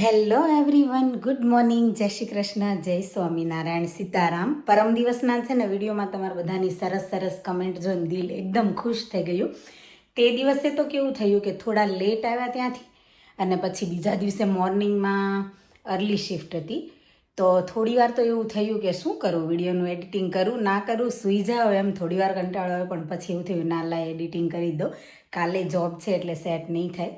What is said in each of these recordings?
Hello everyone, good morning, જય શ્રી કૃષ્ણ, જય સ્વામિનારાયણ, સીતારામ. પરમ દિવસના છે ને વિડીયોમાં તમારા બધાની સરસ સરસ કમેન્ટ જોઈને દિલ એકદમ ખુશ થઈ ગયું. તે દિવસે તો કેવું થયું કે થોડા લેટ આવ્યા ત્યાંથી, અને પછી બીજા દિવસે મોર્નિંગમાં અર્લી શિફ્ટ હતી. તો થોડી વાર તો એવું થયું કે શું કરું, વિડીયોનું એડિટિંગ કરું ના કરું, સૂઈ જાઓ એમ થોડી વાર કંટાળો આવે. પણ પછી એવું થયું ના લા એડિટિંગ કરી દો, કાલે જોબ છે એટલે સેટ નહીં થાય.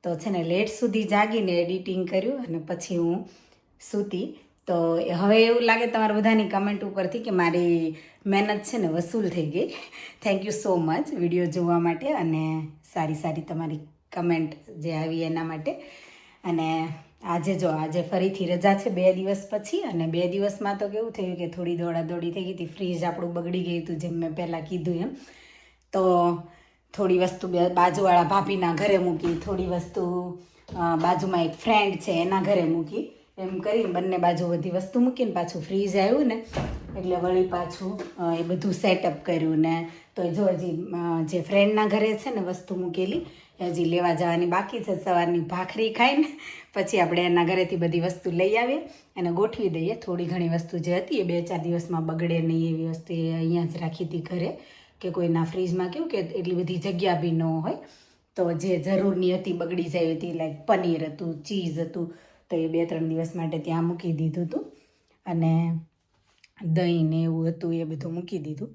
તો છે ને લેટ સુધી જાગીને એડિટિંગ કર્યું અને પછી હું સૂતી. તો હવે એવું લાગે તમારા બધાની કમેન્ટ ઉપરથી કે મારી મહેનત છે ને વસૂલ થઈ ગઈ. Thank you so much video જોવા માટે અને સારી સારી તમારી કમેન્ટ જે આવી એના માટે. અને આજે ફરીથી રજા છે 2 દિવસ પછી, અને 2 દિવસમાં તો કેવું થયું કે થોડી દોડાદોડી થઈ ગઈ હતી. ફ્રીજ આપણું બગડી ગયું હતું જેમ મેં પહેલાં કીધું એમ. તો થોડી વસ્તુ બાજુવાળા ભાભીના ઘરે મૂકી, થોડી વસ્તુ બાજુમાં એક ફ્રેન્ડ છે એના ઘરે મૂકી, એમ કરીને બંને બાજુ બધી વસ્તુ મૂકીને પાછું ફ્રીજ આવ્યું ને એટલે વળી પાછું એ બધું સેટઅપ કર્યું. ને તો જો હજી જે ફ્રેન્ડના ઘરે છે ને વસ્તુ મૂકેલી હજી લેવા જવાની બાકી છે. સવારની ભાખરી ખાઈને પછી આપણે એના ઘરેથી બધી વસ્તુ લઈ આવીએ અને ગોઠવી દઈએ. થોડી ઘણી વસ્તુ જે હતી એ 2-4 દિવસમાં બગડે નહીં એવી વસ્તુ એ અહીંયા જ રાખી હતી ઘરે, કે કોઈના ફ્રીજમાં કેવું કે એટલી બધી જગ્યા બી ન હોય. તો જે જરૂરની હતી બગડી જાય હતી, લાઈક પનીર હતું, ચીઝ હતું, તો એ 2-3 દિવસ માટે ત્યાં મૂકી દીધું હતું. અને દહીં ને એવું હતું એ બધું મૂકી દીધું.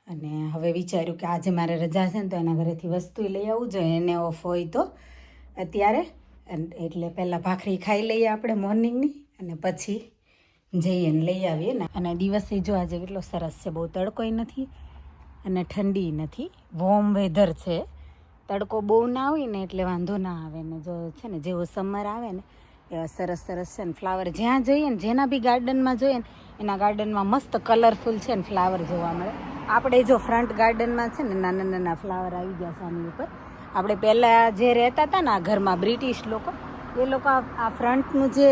અને હવે વિચાર્યું કે આજે મારે રજા છે ને તો એના ઘરેથી વસ્તુ લઈ આવવું જોઈએ, એને ઓફ હોય તો અત્યારે. એટલે પહેલાં ભાખરી ખાઈ લઈએ આપણે મોર્નિંગની અને પછી જઈએ ને લઈ આવીએ ને. અને દિવસે જો આજે કેટલો સરસ છે, બહુ તડકોય નથી અને ઠંડી નથી, વોર્મ વેધર છે. તડકો બહુ ના હોય ને એટલે વાંધો ના આવે. ને જો છે ને જેવો સમર આવે ને એવા સરસ સરસ છે ને ફ્લાવર. જ્યાં જોઈએ ને જેના બી ગાર્ડનમાં જોઈએ ને એના ગાર્ડનમાં મસ્ત કલરફુલ છે ને ફ્લાવર જોવા મળે. આપણે જો ફ્રન્ટ ગાર્ડનમાં છે ને નાના નાના ફ્લાવર આવી ગયા છે આની ઉપર. આપણે પહેલાં જે રહેતા હતા ને આ ઘરમાં બ્રિટિશ લોકો, એ લોકો આ ફ્રન્ટનું જે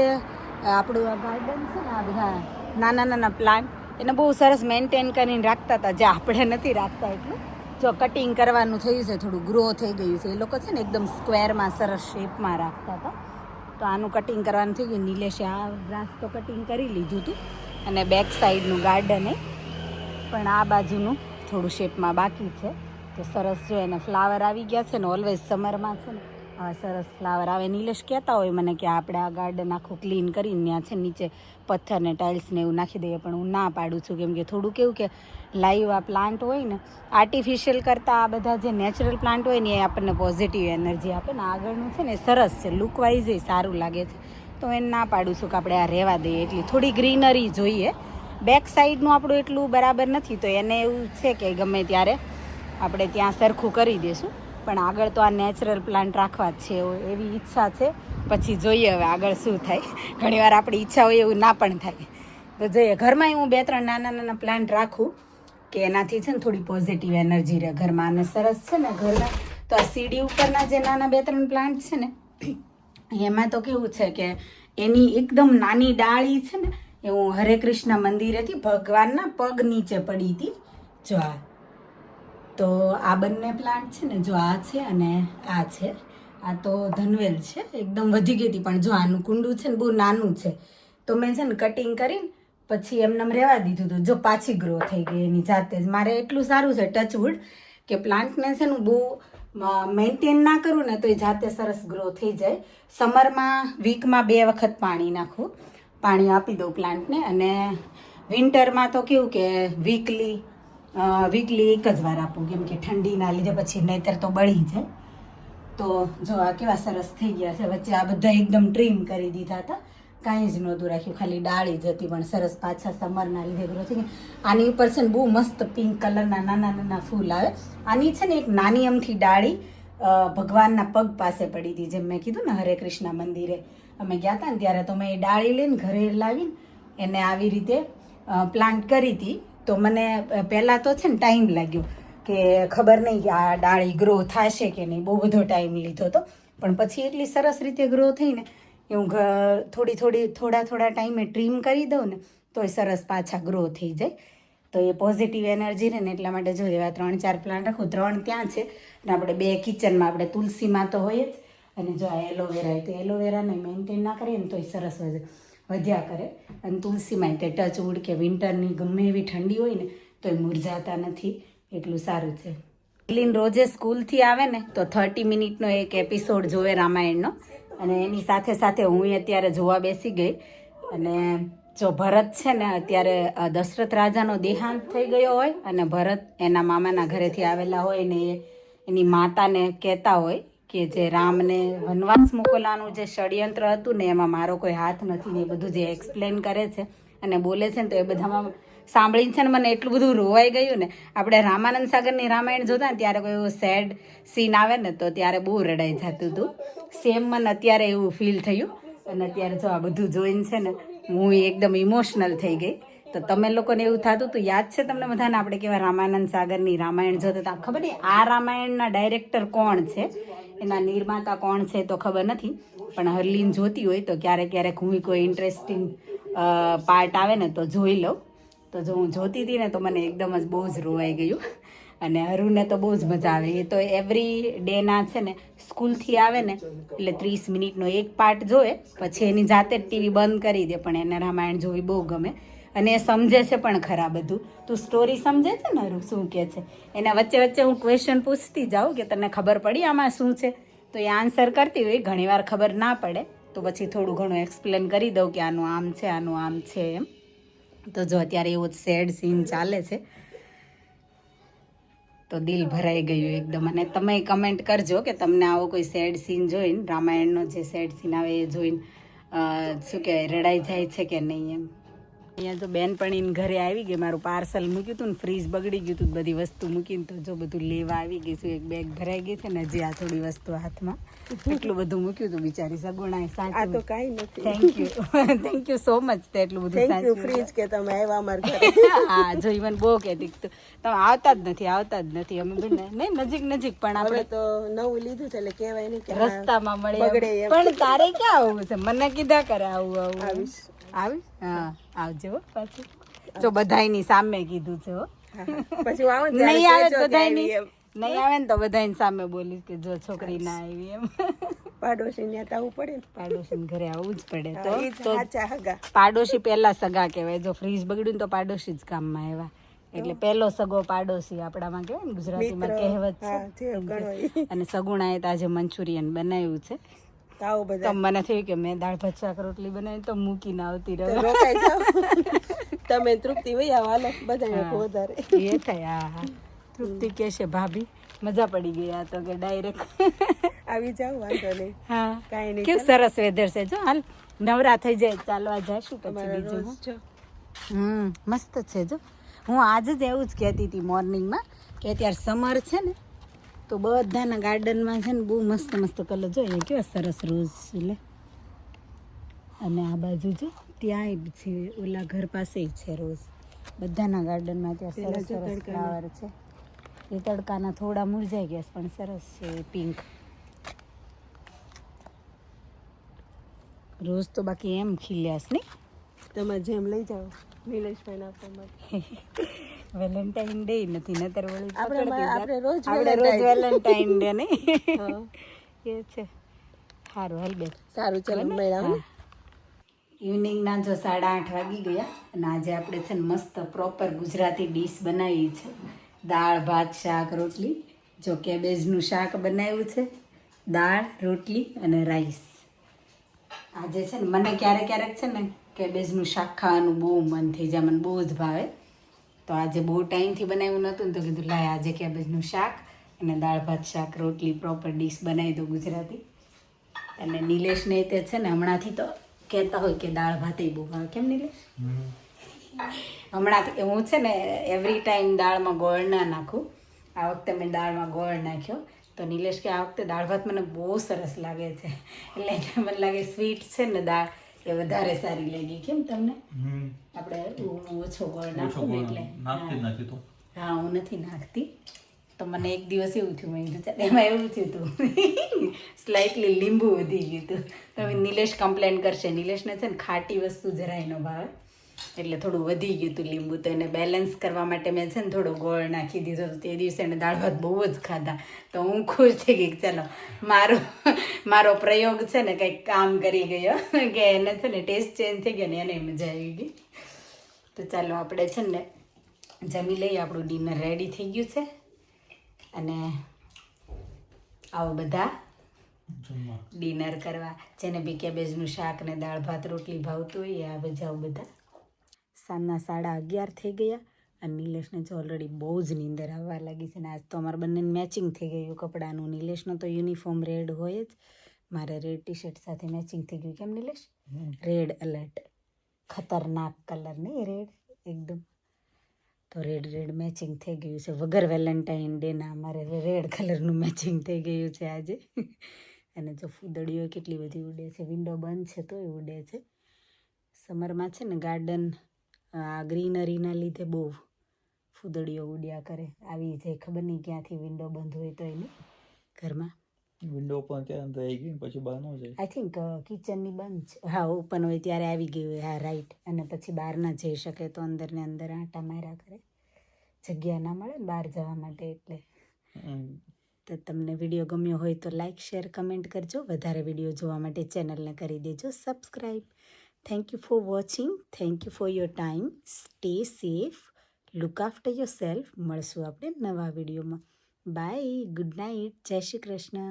આપણું આ ગાર્ડન છે ને આ બધા નાના નાના પ્લાન્ટ એને બહુ સરસ મેન્ટેન કરીને રાખતા હતા, જે આપણે નથી રાખતા એટલું. જો કટિંગ કરવાનું થયું છે, થોડું ગ્રો થઈ ગયું છે. એ લોકો છે ને એકદમ સ્ક્વેરમાં સરસ શેપમાં રાખતા હતા. તો આનું કટિંગ કરવાનું થઈ ગયું. નિલેશે આ ગ્રાસ તો કટિંગ કરી લીધું હતું, અને બેક સાઈડનું ગાર્ડન પણ આ બાજુનું થોડું શેપમાં બાકી છે. તો સરસ જો એને ફ્લાવર આવી ગયા છે ને. ઓલવેઝ સમરમાં છે ને આવા સરસ ફ્લાવર આવે. નિલેશ કહેતા હોય મને કે આપણે આ ગાર્ડન આખું ક્લીન કરીને ત્યાં છે નીચે પથ્થર ને ટાઇલ્સ ને એવું નાખી દઈએ, પણ હું ના પાડું છું. કેમ કે થોડું કેવું કે લાઈવ આ પ્લાન્ટ હોય ને, આર્ટિફિશિયલ કરતાં આ બધા જે નેચરલ પ્લાન્ટ હોય ને એ આપણને પોઝિટિવ એનર્જી આપે ને. આગળનું છે ને સરસ છે, લુકવાઇઝ એ સારું લાગે છે. તો એને ના પાડું છું કે આપણે આ રહેવા દઈએ. એટલી થોડી ગ્રીનરી જોઈએ. બેક સાઈડનું આપણું એટલું બરાબર નથી, તો એને એવું છે કે ગમે ત્યારે આપણે ત્યાં સરખું કરી દઈશું. પણ આગળ તો આ નેચરલ પ્લાન્ટ રાખવા જ છે એવી ઈચ્છા છે. પછી જોઈએ હવે આગળ શું થાય. ઘણીવાર આપણી ઈચ્છા હોય એવું ના પણ થાય. તો જોઈએ, ઘરમાં હું 2-3 નાના નાના પ્લાન્ટ રાખું કે એનાથી છે ને થોડી પોઝિટિવ એનર્જી રહે ઘરમાં. અને સરસ છે ને ઘરના તો આ સીડી ઉપરના જે નાના 2-3 પ્લાન્ટ છે ને એમાં તો કેવું છે કે એની એકદમ નાની ડાળી છે ને એ હું હરે કૃષ્ણ મંદિરેથી ભગવાનના પગ નીચે પડી હતી. જો આ તો આ બંને પ્લાન્ટ છે ને, જો આ છે અને આ છે. આ તો ધનવેલ છે, એકદમ વધી ગઈ હતી. પણ જો આનું કુંડું છે ને બહુ નાનું છે, તો મેં છે ને કટિંગ કરીને પછી એમને રહેવા દીધું હતું. જો પાછી ગ્રો થઈ ગઈ એની જાતે જ. મારે એટલું સારું છે ટચવુડ કે પ્લાન્ટને છે ને બહુ મેન્ટેન ના કરું ને તો એ જાતે સરસ ગ્રો થઈ જાય. સમરમાં વીકમાં 2 વખત પાણી નાખું, પાણી આપી દઉં પ્લાન્ટને. અને વિન્ટરમાં તો કેવું કે વીકલી એક જ વાર આપું, કેમ કે ઠંડીના લીધે પછી નહીંતર તો બળી જાય. તો જો આ કેવા સરસ થઈ ગયા છે. વચ્ચે આ બધા એકદમ ટ્રીમ કરી દીધા હતા, કાંઈ જ નહોતું રાખ્યું, ખાલી ડાળી જ હતી. પણ સરસ પાછા સમરના લીધે ગ્રો થઈ ગયા. આની ઉપર છે ને બહુ મસ્ત પિંક કલરના નાના નાના ફૂલ આવે. આની છે ને એક નાની અમથી ડાળી ભગવાનના પગ પાસે પડી હતી. જેમ મેં કીધું ને હરે કૃષ્ણ મંદિરે અમે ગયા હતા ને ત્યારે તો મેં એ ડાળી લઈને ઘરે લાવીને એને આવી રીતે પ્લાન્ટ કરી હતી. તો મને પહેલાં તો છે ને ટાઈમ લાગ્યો કે ખબર નહીં કે આ ડાળી ગ્રો થશે કે નહીં. બહુ બધો ટાઈમ લીધો હતો. પણ પછી એટલી સરસ રીતે ગ્રો થઈને એ હું થોડા ટાઈમે ટ્રીમ કરી દઉં ને તો એ સરસ પાછા ગ્રો થઈ જાય. તો એ પોઝિટિવ એનર્જી રહે ને એટલા માટે જો એવા 3-4 પ્લાન્ટ રાખું. 3 ત્યાં છે ને આપણે 2 કિચનમાં. આપણે તુલસીમાં તો હોય જ, અને જો આ એલોવેરા હોય તો એલોવેરાને મેન્ટેન ના કરીએ ને તોય સરસ વધ્યા કરે. અને તુલસીમાં તે ટચ વુડ કે વિન્ટરની ગમે એવી ઠંડી હોય ને તોય મુરઝાતા નથી, એટલું સારું છે. લીન રોજે સ્કૂલથી આવે ને તો 30 મિનિટનો એક એપિસોડ જોવે રામાયણનો, અને એની સાથે સાથે હું અત્યારે જોવા બેસી ગઈ. અને જો ભરત છે ને અત્યારે દશરથ રાજાનો દેહાંત થઈ ગયો હોય અને ભરત એના મામાના ઘરેથી આવેલા હોય ને એની માતાને કહેતા હોય કે જે રામને વનવાસ મોકલવાનું જે ષડયંત્ર હતું ને એમાં મારો કોઈ હાથ નથી ને એ બધું જે એક્સપ્લેન કરે છે અને બોલે છે ને તો એ બધામાં સાંભળીને છે ને મને એટલું બધું રોવાઈ ગયું ને. આપણે રામાનંદ સાગરની રામાયણ જોતા ને ત્યારે કોઈ એવું સેડ સીન આવે ને તો ત્યારે બહુ રડાઈ જતું હતું. સેમ મને અત્યારે એવું ફીલ થયું. અને અત્યારે જો આ બધું જોઈને છે ને હું એકદમ ઇમોશનલ થઈ ગઈ. તો તમે લોકોને એવું થતું હતું, યાદ છે તમને બધાને આપણે કેવા રામાનંદ સાગરની રામાયણ જોતા હતા? ખબર નહીં આ રામાયણના ડાયરેક્ટર કોણ છે, એના નિર્માતા કોણ છે તો ખબર નથી, પણ હરલીન જોતી હોય તો ક્યારેક હું કોઈ ઇન્ટરેસ્ટિંગ પાર્ટ આવે ને તો જોઈ લઉં. તો જો હું જોતી હતી ને તો મને એકદમ જ બહુ જ રોવાઈ ગયું. અને હરુને તો બહુ જ મજા આવે. એ તો એવરી ડેના છે ને સ્કૂલથી આવે ને એટલે 30 મિનિટનો એક પાર્ટ જોવે, પછી એની જાતે જ ટીવી બંધ કરી દે, પણ એને રામાયણ જોવી બહુ ગમે. અને એ સમજે છે પણ ખરા બધું. તું સ્ટોરી સમજે છે ને હરુ શું કહે છે? એના વચ્ચે હું ક્વેશ્ચન પૂછતી જાઉં કે તને ખબર પડી આમાં શું છે, તો એ આન્સર કરતી હોય. ઘણીવાર ખબર ના પડે તો પછી થોડું ઘણું એક્સપ્લેન કરી દઉં કે આનું આમ છે, આનું આમ છે એમ. તો જો અત્યારે એવો સેડ સીન ચાલે છે તો દિલ ભરાઈ ગયું એકદમ. અને તમે કમેન્ટ કરજો કે તમને આવો કોઈ સેડ સીન જોઈને, રામાયણનો જે સેડ સીન આવે એ જોઈને શું કહેવાય રડાઈ જાય છે કે નહીં એમ. અહીંયા તો બેનપણીને ઘરે આવી ગઈ, મારું પાર્સલ મૂક્યું હતું ને ફ્રીજ બગડી ગયું હતું, બધી વસ્તુ મૂકીને તો જો બધું લેવા આવી ગઈ છું. એક બેગ ભરાઈ ગઈ છે ને હજી આ થોડી વસ્તુ હાથમાં. એટલું બધું મૂક્યું હતું બિચારી સગુણાએ. સાચું તો કાંઈ નથી. થેન્ક યુ સો મચ તે એટલું બધું સાચું ફ્રીજ કે તમે આવ્યા અમારા ઘરે. હા જો ઈવન બહુ કહેતી તમે આવતા જ નથી અમે બંને નહીં નજીક પણ આપણે તો નવું લીધું છે એટલે કહેવાય નહીં કે રસ્તામાં મળે. પણ તારે ક્યાં આવવું છે? મને કીધા કરે આવું આવીશ. હા આવજો પાછું. જો બધાયની સામે કીધું છે હો. પછી નહીં આવે ને તો બધાની સામે બોલીશ કે જો છોકરી ના આવી એમ. પાડોશી આવવું પડે ને, પાડોશી ઘરે આવવું જ પડે. તો પાડોશી પહેલા સગા કહેવાય. જો ફ્રીજ બગડ્યું ને તો પાડોશી જ કામમાં આવ્યા. એટલે પહેલો સગો પાડોશી આપણામાં કહેવાય ને, ગુજરાતીમાં કહેવત છે. અને સગુણાએ તો આજે મંચુરિયન બનાવ્યું છે. તો મને થયું કે મેં દાળ ભાત શાક રોટલી બનાવી તો મૂકીને આવતી રહે. તમે તૃપ્તિ વહી આવો બધા વધારે એ થાય. હા તૃપ્તિ કે છે ભાભી મજા પડી ગઈ આ તો કે ડાયરેક્ટ આવી જાવ વાંધો નહીં. હા કાંઈ નહીં. કેવું સરસ વેધર છે. જો હાલ નવરા થઈ જાય ચાલવા જઈશું પછી બીજું. મસ્ત છે. જો હું આજે જ એવું જ કહેતી હતી મોર્નિંગમાં કે અત્યારે સમર છે ને તો બધાના ગાર્ડનમાં છે ને બહુ મસ્ત કલર જોઈએ કેવા સરસ રોઝ છે. અને આ બાજુ જો ત્યાંય છે, ઓલા ઘર પાસે છે રોઝ. બધાના ગાર્ડનમાં ત્યાં સરસ ફ્લાવર છે. એ તડકાના થોડા મુરઝાઈ ગયા પણ સરસ છે પિંક રોઝ તો બાકી એમ ખીલ્યાસ નહીં. તમે જેમ લઈ જાઓ નિલેશભાઈ આપવા માટે. વેલેન્ટાઇન ડે નથી નતર વળી આપણે રોજ વેલેન્ટાઇન ડે નહીં એ છે. સારું હાલ બે સારું ચાલો. ઇવનિંગના જો 8:30 વાગી ગયા અને આજે આપણે છે ને મસ્ત પ્રોપર ગુજરાતી ડીશ બનાવી છે. દાળ ભાત શાક રોટલી. જો કેબેજનું શાક બનાવ્યું છે, દાળ રોટલી અને રાઈસ. આજે છે ને મને ક્યારેક છે ને કેબેજનું શાક ખાવાનું બહુ મન થઈ જાય, મને બહુ જ ભાવે. તો આજે બહુ ટાઈમથી બનાવ્યું નહોતું ને તો કીધું લાય આજે કેબેજનું શાક અને દાળ ભાત શાક રોટલી પ્રોપર ડીશ બનાવી દો ગુજરાતી. અને નિલેશને તે છે ને હમણાંથી તો કહેતા હોય કે દાળ ભાત એ બહુ ભાવે. કેમ નિલેશ? હમણાંથી હું છે ને એવરી ટાઈમ દાળમાં ગોળ ના નાખું. આ વખતે મેં દાળમાં ગોળ નાખ્યો તો નિલેશ કે આ વખતે દાળ ભાત મને બહુ સરસ લાગે છે. એટલે મને લાગે સ્વીટ છે ને દાળ એ વધારે સારી લાગી. કેમ તમને? આપણે ઓછો ગોળ નાખું એટલે. હા હું નથી નાખતી. તો મને એક દિવસ એવું થયું, મેં કીધું એમાં એવું થયું હતું સ્લાઇટલી લીંબુ વધી ગયું હતું. તો નિલેશ કમ્પ્લેન કરશે. નિલેશને છે ને ખાટી વસ્તુ જરાય ન ભાવે એટલે થોડું વધી ગયું હતું લીંબુ, તો એને બેલેન્સ કરવા માટે મેં છે ને થોડો ગોળ નાખી દીધો. તે દિવસે એને દાળ ભાત બહુ જ ખાધા, તો હું ખુશ થઈ ગઈ ચાલો મારો પ્રયોગ છે ને કંઈક કામ કરી ગયો, કે એને છે ને ટેસ્ટ ચેન્જ થઈ ગયો ને એને મજા આવી ગઈ. તો ચાલો આપણે છે ને જમી લઈએ, આપણું ડિનર રેડી થઈ ગયું છે. અને આવો બધા ડિનર કરવા, જેને બી કેબેજનું શાક ને દાળ ભાત રોટલી ભાવતું હોય એ આવે જાઓ બધા. સાંજના 11:30 થઈ ગયા અને નિલેશને જો ઓલરેડી બહુ જ નીંદર આવવા લાગી છે. ને આજ તો અમારા બંનેને મેચિંગ થઈ ગયું કપડાનું. નિલેશનો તો યુનિફોર્મ રેડ હોય જ, મારે રેડ ટી શર્ટ સાથે મેચિંગ થઈ ગયું. કેમ નિલેશ? રેડ એલર્ટ, ખતરનાક કલર નહીં રેડ એકદમ. તો રેડ મેચિંગ થઈ ગયું છે વગર વેલેન્ટાઇન ડેના. અમારે રેડ કલરનું મેચિંગ થઈ ગયું છે આજે. અને જો ફૂદડીઓ કેટલી બધી ઉડે છે, વિન્ડો બંધ છે તોય ઉડે છે. સમરમાં છે ને ગાર્ડન આ ગ્રીનરીના લીધે બહુ ફૂદડીઓ ઉડ્યા કરે, આવી જાય ખબર નહીં ક્યાંથી. વિન્ડો બંધ હોય તો એની ઘરમાં વિન્ડો ઓપન ક્યાં થઈ ગઈ પછી બહાર ન જાય. આઈ થિંક કિચનની બંધ છે. હા, ઓપન હોય ત્યારે આવી ગઈ હોય. હા રાઈટ. અને પછી બહાર ના જઈ શકે તો અંદર ને અંદર આંટા માર્યા કરે, જગ્યા ના મળે ને બહાર જવા માટે. એટલે તો તમને વિડીયો ગમ્યો હોય તો લાઇક શેર કમેન્ટ કરજો. વધારે વિડીયો જોવા માટે ચેનલને કરી દેજો subscribe. Thank you for watching. Thank you for your time. Stay safe, look after your self. મળશું આપણે નવા વિડીયોમાં. બાય, ગુડ નાઇટ, જય શ્રી કૃષ્ણ.